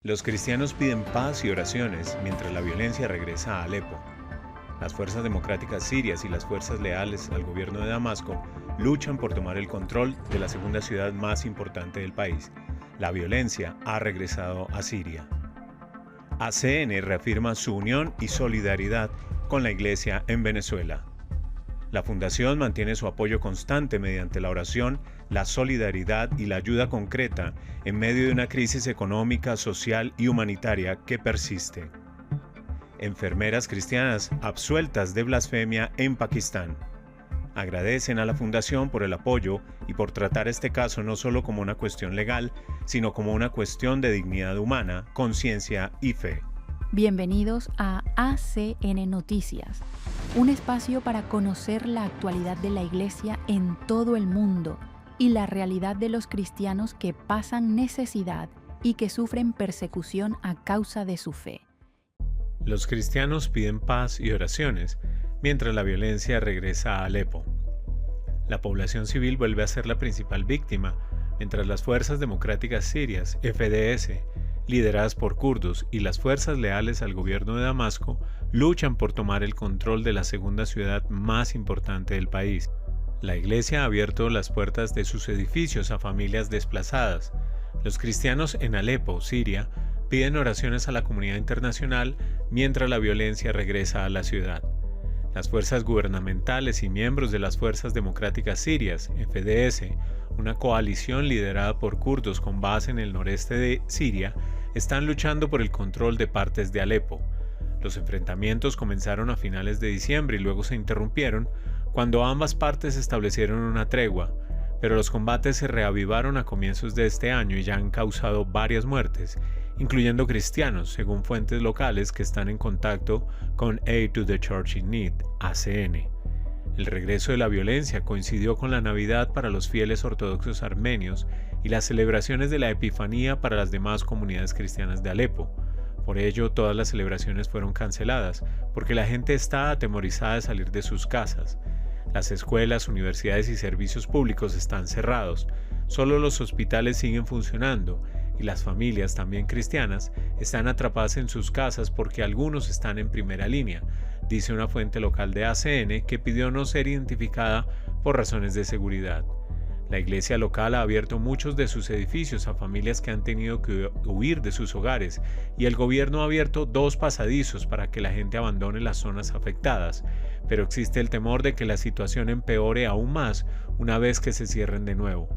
Los cristianos piden paz y oraciones mientras la violencia regresa a Alepo. Las fuerzas democráticas sirias y las fuerzas leales al gobierno de Damasco luchan por tomar el control de la segunda ciudad más importante del país. La violencia ha regresado a Siria. ACN reafirma su unión y solidaridad con la Iglesia en Venezuela. La Fundación mantiene su apoyo constante mediante la oración, la solidaridad y la ayuda concreta en medio de una crisis económica, social y humanitaria que persiste. Enfermeras cristianas absueltas de blasfemia en Pakistán. Agradecen a la Fundación por el apoyo y por tratar este caso no solo como una cuestión legal, sino como una cuestión de dignidad humana, conciencia y fe. Bienvenidos a ACN Noticias, un espacio para conocer la actualidad de la Iglesia en todo el mundo y la realidad de los cristianos que pasan necesidad y que sufren persecución a causa de su fe. Los cristianos piden paz y oraciones mientras la violencia regresa a Alepo. La población civil vuelve a ser la principal víctima mientras las fuerzas democráticas sirias, FDS, lideradas por kurdos, y las fuerzas leales al gobierno de Damasco luchan por tomar el control de la segunda ciudad más importante del país. La Iglesia ha abierto las puertas de sus edificios a familias desplazadas. Los cristianos en Alepo, Siria, piden oraciones a la comunidad internacional mientras la violencia regresa a la ciudad. Las fuerzas gubernamentales y miembros de las fuerzas democráticas sirias, FDS, una coalición liderada por kurdos con base en el noreste de Siria, están luchando por el control de partes de Alepo. Los enfrentamientos comenzaron a finales de diciembre y luego se interrumpieron cuando ambas partes establecieron una tregua, pero los combates se reavivaron a comienzos de este año y ya han causado varias muertes, incluyendo cristianos, según fuentes locales que están en contacto con Aid to the Church in Need, ACN. El regreso de la violencia coincidió con la Navidad para los fieles ortodoxos armenios y las celebraciones de la Epifanía para las demás comunidades cristianas de Alepo. Por ello, todas las celebraciones fueron canceladas, porque la gente está atemorizada de salir de sus casas. Las escuelas, universidades y servicios públicos están cerrados. Solo los hospitales siguen funcionando y las familias, también cristianas, están atrapadas en sus casas porque algunos están en primera línea, dice una fuente local de ACN que pidió no ser identificada por razones de seguridad. La iglesia local ha abierto muchos de sus edificios a familias que han tenido que huir de sus hogares y el gobierno ha abierto 2 pasadizos para que la gente abandone las zonas afectadas, pero existe el temor de que la situación empeore aún más una vez que se cierren de nuevo.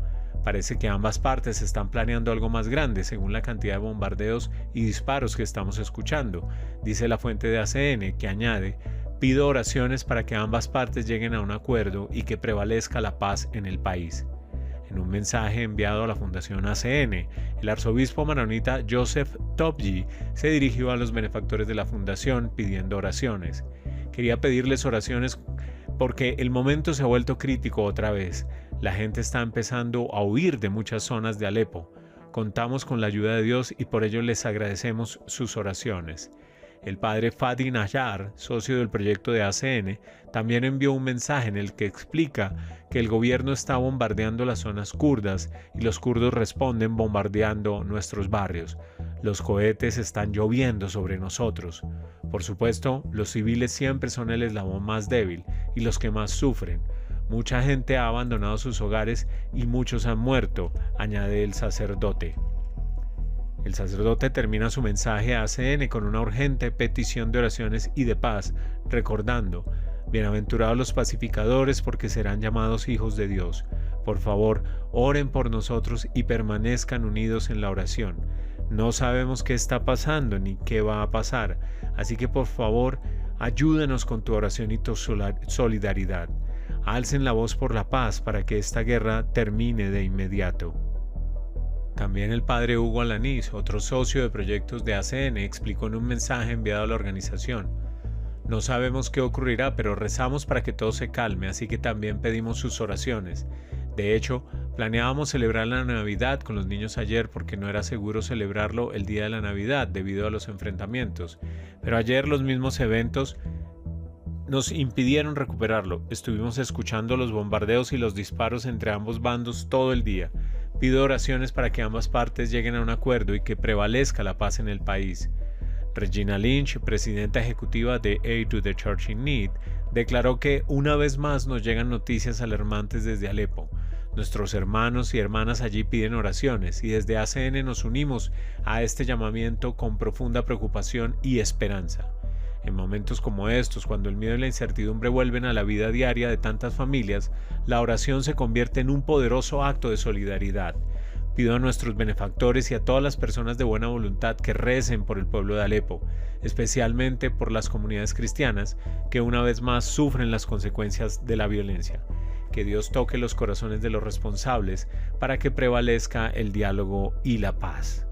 Parece que ambas partes están planeando algo más grande según la cantidad de bombardeos y disparos que estamos escuchando, dice la fuente de ACN, que añade: pido oraciones para que ambas partes lleguen a un acuerdo y que prevalezca la paz en el país. En un mensaje enviado a la Fundación ACN, el arzobispo maronita Joseph Topji se dirigió a los benefactores de la fundación pidiendo oraciones. Quería pedirles oraciones porque el momento se ha vuelto crítico otra vez. La gente está empezando a huir de muchas zonas de Alepo. Contamos con la ayuda de Dios y por ello les agradecemos sus oraciones. El padre Fadi Nayar, socio del proyecto de ACN, también envió un mensaje en el que explica que el gobierno está bombardeando las zonas kurdas y los kurdos responden bombardeando nuestros barrios. Los cohetes están lloviendo sobre nosotros. Por supuesto, los civiles siempre son el eslabón más débil y los que más sufren. Mucha gente ha abandonado sus hogares y muchos han muerto, añade el sacerdote. El sacerdote termina su mensaje a ACN con una urgente petición de oraciones y de paz, recordando: bienaventurados los pacificadores porque serán llamados hijos de Dios. Por favor, oren por nosotros y permanezcan unidos en la oración. No sabemos qué está pasando ni qué va a pasar, así que por favor, ayúdenos con tu oración y tu solidaridad. Alcen la voz por la paz para que esta guerra termine de inmediato. También el padre Hugo Alanís, otro socio de proyectos de ACN, explicó en un mensaje enviado a la organización: no sabemos qué ocurrirá, pero rezamos para que todo se calme, así que también pedimos sus oraciones. De hecho, planeábamos celebrar la Navidad con los niños ayer porque no era seguro celebrarlo el día de la Navidad debido a los enfrentamientos, pero ayer los mismos eventos nos impidieron recuperarlo. Estuvimos escuchando los bombardeos y los disparos entre ambos bandos todo el día. Pido oraciones para que ambas partes lleguen a un acuerdo y que prevalezca la paz en el país. Regina Lynch, presidenta ejecutiva de Aid to the Church in Need, declaró que una vez más nos llegan noticias alarmantes desde Alepo. Nuestros hermanos y hermanas allí piden oraciones y desde ACN nos unimos a este llamamiento con profunda preocupación y esperanza. En momentos como estos, cuando el miedo y la incertidumbre vuelven a la vida diaria de tantas familias, la oración se convierte en un poderoso acto de solidaridad. Pido a nuestros benefactores y a todas las personas de buena voluntad que recen por el pueblo de Alepo, especialmente por las comunidades cristianas que una vez más sufren las consecuencias de la violencia. Que Dios toque los corazones de los responsables para que prevalezca el diálogo y la paz.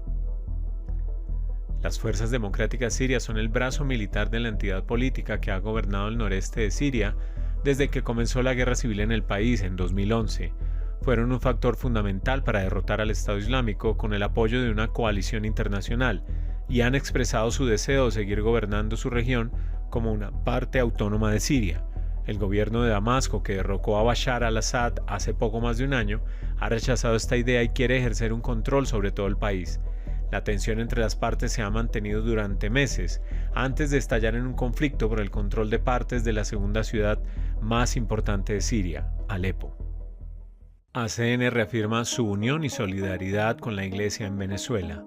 Las fuerzas democráticas sirias son el brazo militar de la entidad política que ha gobernado el noreste de Siria desde que comenzó la guerra civil en el país en 2011. Fueron un factor fundamental para derrotar al Estado Islámico con el apoyo de una coalición internacional y han expresado su deseo de seguir gobernando su región como una parte autónoma de Siria. El gobierno de Damasco, que derrocó a Bashar al-Assad hace poco más de un año, ha rechazado esta idea y quiere ejercer un control sobre todo el país. La tensión entre las partes se ha mantenido durante meses, antes de estallar en un conflicto por el control de partes de la segunda ciudad más importante de Siria, Alepo. ACN reafirma su unión y solidaridad con la Iglesia en Venezuela.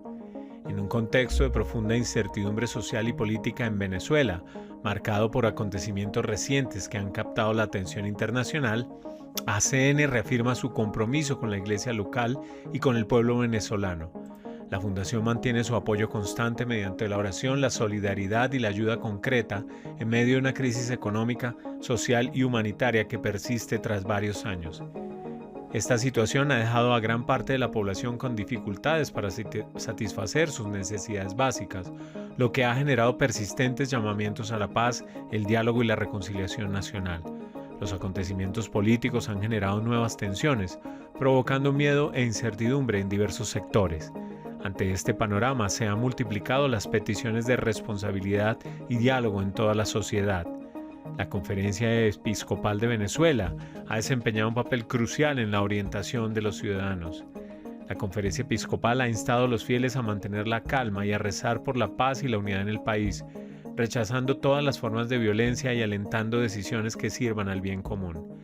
En un contexto de profunda incertidumbre social y política en Venezuela, marcado por acontecimientos recientes que han captado la atención internacional, ACN reafirma su compromiso con la Iglesia local y con el pueblo venezolano. La Fundación mantiene su apoyo constante mediante la oración, la solidaridad y la ayuda concreta en medio de una crisis económica, social y humanitaria que persiste tras varios años. Esta situación ha dejado a gran parte de la población con dificultades para satisfacer sus necesidades básicas, lo que ha generado persistentes llamamientos a la paz, el diálogo y la reconciliación nacional. Los acontecimientos políticos han generado nuevas tensiones, provocando miedo e incertidumbre en diversos sectores. Ante este panorama se han multiplicado las peticiones de responsabilidad y diálogo en toda la sociedad. La Conferencia Episcopal de Venezuela ha desempeñado un papel crucial en la orientación de los ciudadanos. La Conferencia Episcopal ha instado a los fieles a mantener la calma y a rezar por la paz y la unidad en el país, rechazando todas las formas de violencia y alentando decisiones que sirvan al bien común.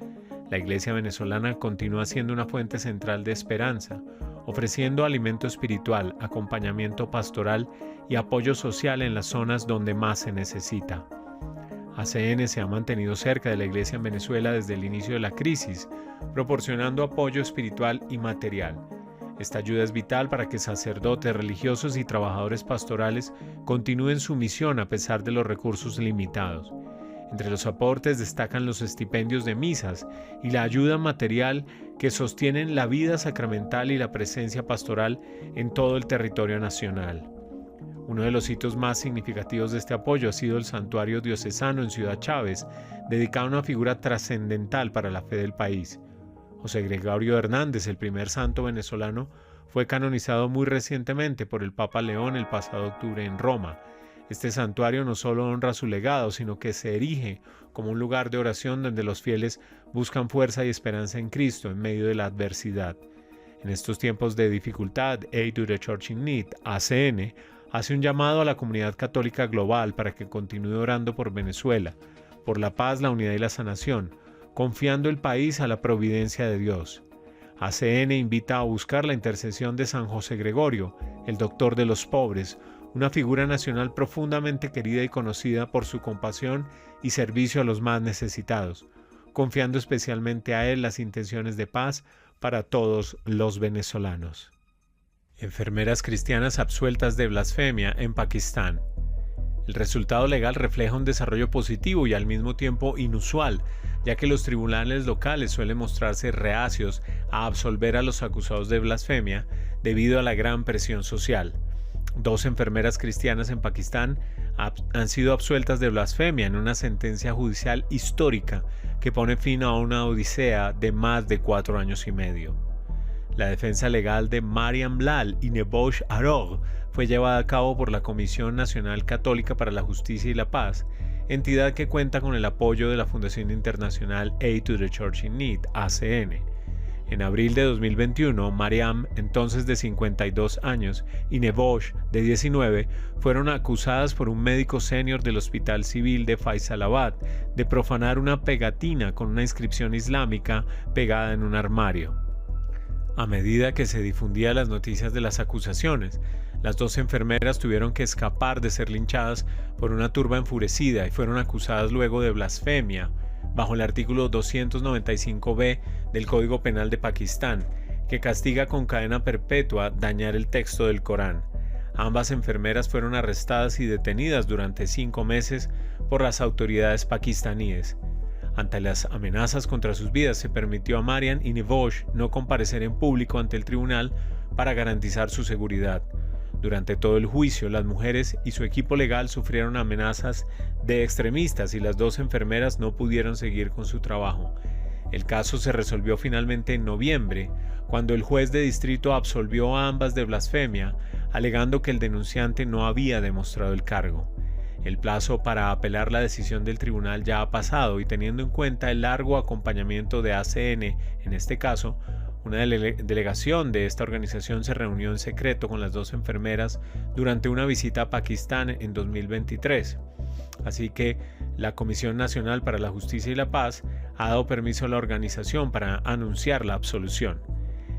La Iglesia venezolana continúa siendo una fuente central de esperanza, ofreciendo alimento espiritual, acompañamiento pastoral y apoyo social en las zonas donde más se necesita. ACN se ha mantenido cerca de la Iglesia en Venezuela desde el inicio de la crisis, proporcionando apoyo espiritual y material. Esta ayuda es vital para que sacerdotes, religiosos y trabajadores pastorales continúen su misión a pesar de los recursos limitados. Entre los aportes destacan los estipendios de misas y la ayuda material que sostienen la vida sacramental y la presencia pastoral en todo el territorio nacional. Uno de los hitos más significativos de este apoyo ha sido el Santuario Diocesano en Ciudad Chávez, dedicado a una figura trascendental para la fe del país. José Gregorio Hernández, el primer santo venezolano, fue canonizado muy recientemente por el Papa León el pasado octubre en Roma. Este santuario no solo honra su legado, sino que se erige como un lugar de oración donde los fieles buscan fuerza y esperanza en Cristo en medio de la adversidad. En estos tiempos de dificultad, Aid to the Church in Need, ACN, hace un llamado a la comunidad católica global para que continúe orando por Venezuela, por la paz, la unidad y la sanación, confiando el país a la providencia de Dios. ACN invita a buscar la intercesión de San José Gregorio, el doctor de los pobres, una figura nacional profundamente querida y conocida por su compasión y servicio a los más necesitados, confiando especialmente a él las intenciones de paz para todos los venezolanos. Enfermeras cristianas absueltas de blasfemia en Pakistán. El resultado legal refleja un desarrollo positivo y al mismo tiempo inusual, ya que los tribunales locales suelen mostrarse reacios a absolver a los acusados de blasfemia debido a la gran presión social. 2 enfermeras cristianas en Pakistán han sido absueltas de blasfemia en una sentencia judicial histórica que pone fin a una odisea de más de 4 años y medio. La defensa legal de Mariam Lal y Nebosh Arog fue llevada a cabo por la Comisión Nacional Católica para la Justicia y la Paz, entidad que cuenta con el apoyo de la Fundación Internacional Aid to the Church in Need, ACN. En abril de 2021, Mariam, entonces de 52 años, y Nevosh, de 19, fueron acusadas por un médico senior del Hospital Civil de Faisalabad de profanar una pegatina con una inscripción islámica pegada en un armario. A medida que se difundían las noticias de las acusaciones, las dos enfermeras tuvieron que escapar de ser linchadas por una turba enfurecida y fueron acusadas luego de blasfemia, bajo el artículo 295b del Código Penal de Pakistán, que castiga con cadena perpetua dañar el texto del Corán. Ambas enfermeras fueron arrestadas y detenidas durante 5 meses por las autoridades pakistaníes. Ante las amenazas contra sus vidas, se permitió a Mariam y Nevosh no comparecer en público ante el tribunal para garantizar su seguridad. Durante todo el juicio, las mujeres y su equipo legal sufrieron amenazas de extremistas y las dos enfermeras no pudieron seguir con su trabajo. El caso se resolvió finalmente en noviembre, cuando el juez de distrito absolvió a ambas de blasfemia, alegando que el denunciante no había demostrado el cargo. El plazo para apelar la decisión del tribunal ya ha pasado y teniendo en cuenta el largo acompañamiento de ACN en este caso, una delegación de esta organización se reunió en secreto con las dos enfermeras durante una visita a Pakistán en 2023. Así que la Comisión Nacional para la Justicia y la Paz ha dado permiso a la organización para anunciar la absolución.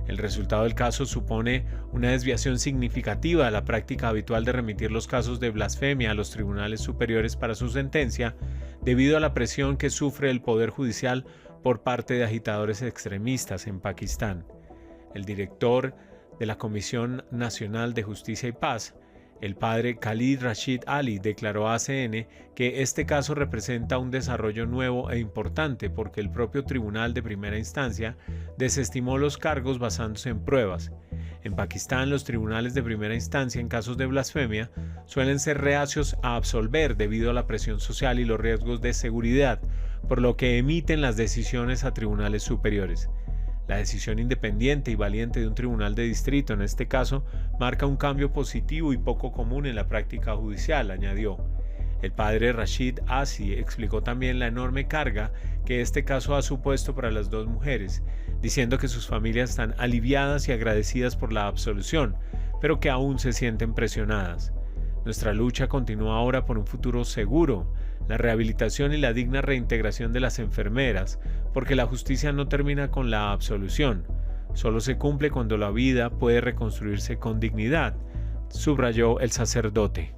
El resultado del caso supone una desviación significativa de la práctica habitual de remitir los casos de blasfemia a los tribunales superiores para su sentencia, debido a la presión que sufre el Poder Judicial por parte de agitadores extremistas en Pakistán. El director de la Comisión Nacional de Justicia y Paz, el padre Khalid Rashid Ali, declaró a ACN que este caso representa un desarrollo nuevo e importante porque el propio Tribunal de Primera Instancia desestimó los cargos basándose en pruebas. En Pakistán, los tribunales de primera instancia en casos de blasfemia suelen ser reacios a absolver debido a la presión social y los riesgos de seguridad, por lo que emiten las decisiones a tribunales superiores. La decisión independiente y valiente de un tribunal de distrito, en este caso, marca un cambio positivo y poco común en la práctica judicial, añadió. El padre Rashid Asi explicó también la enorme carga que este caso ha supuesto para las dos mujeres, diciendo que sus familias están aliviadas y agradecidas por la absolución, pero que aún se sienten presionadas. Nuestra lucha continúa ahora por un futuro seguro, la rehabilitación y la digna reintegración de las enfermeras, porque la justicia no termina con la absolución, solo se cumple cuando la vida puede reconstruirse con dignidad, subrayó el sacerdote.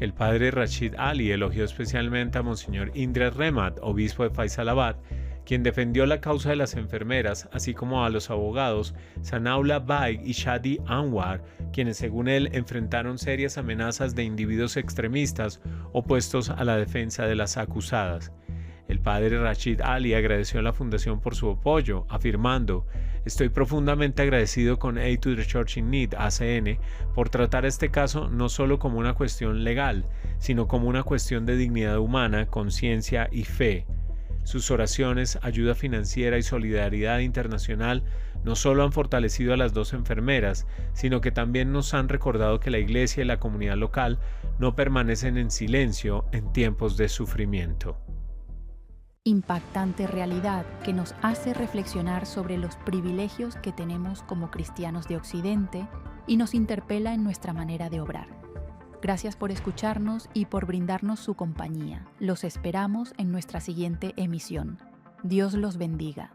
El padre Rashid Ali elogió especialmente a Monseñor Indra Rehmat, obispo de Faisalabad, quien defendió la causa de las enfermeras, así como a los abogados Sanaullah Baig y Shadi Anwar, quienes según él enfrentaron serias amenazas de individuos extremistas opuestos a la defensa de las acusadas. El padre Rashid Ali agradeció a la fundación por su apoyo, afirmando: "Estoy profundamente agradecido con Aid to the Church in Need, ACN, por tratar este caso no solo como una cuestión legal, sino como una cuestión de dignidad humana, conciencia y fe. Sus oraciones, ayuda financiera y solidaridad internacional no solo han fortalecido a las dos enfermeras, sino que también nos han recordado que la Iglesia y la comunidad local no permanecen en silencio en tiempos de sufrimiento". Impactante realidad que nos hace reflexionar sobre los privilegios que tenemos como cristianos de Occidente y nos interpela en nuestra manera de obrar. Gracias por escucharnos y por brindarnos su compañía. Los esperamos en nuestra siguiente emisión. Dios los bendiga.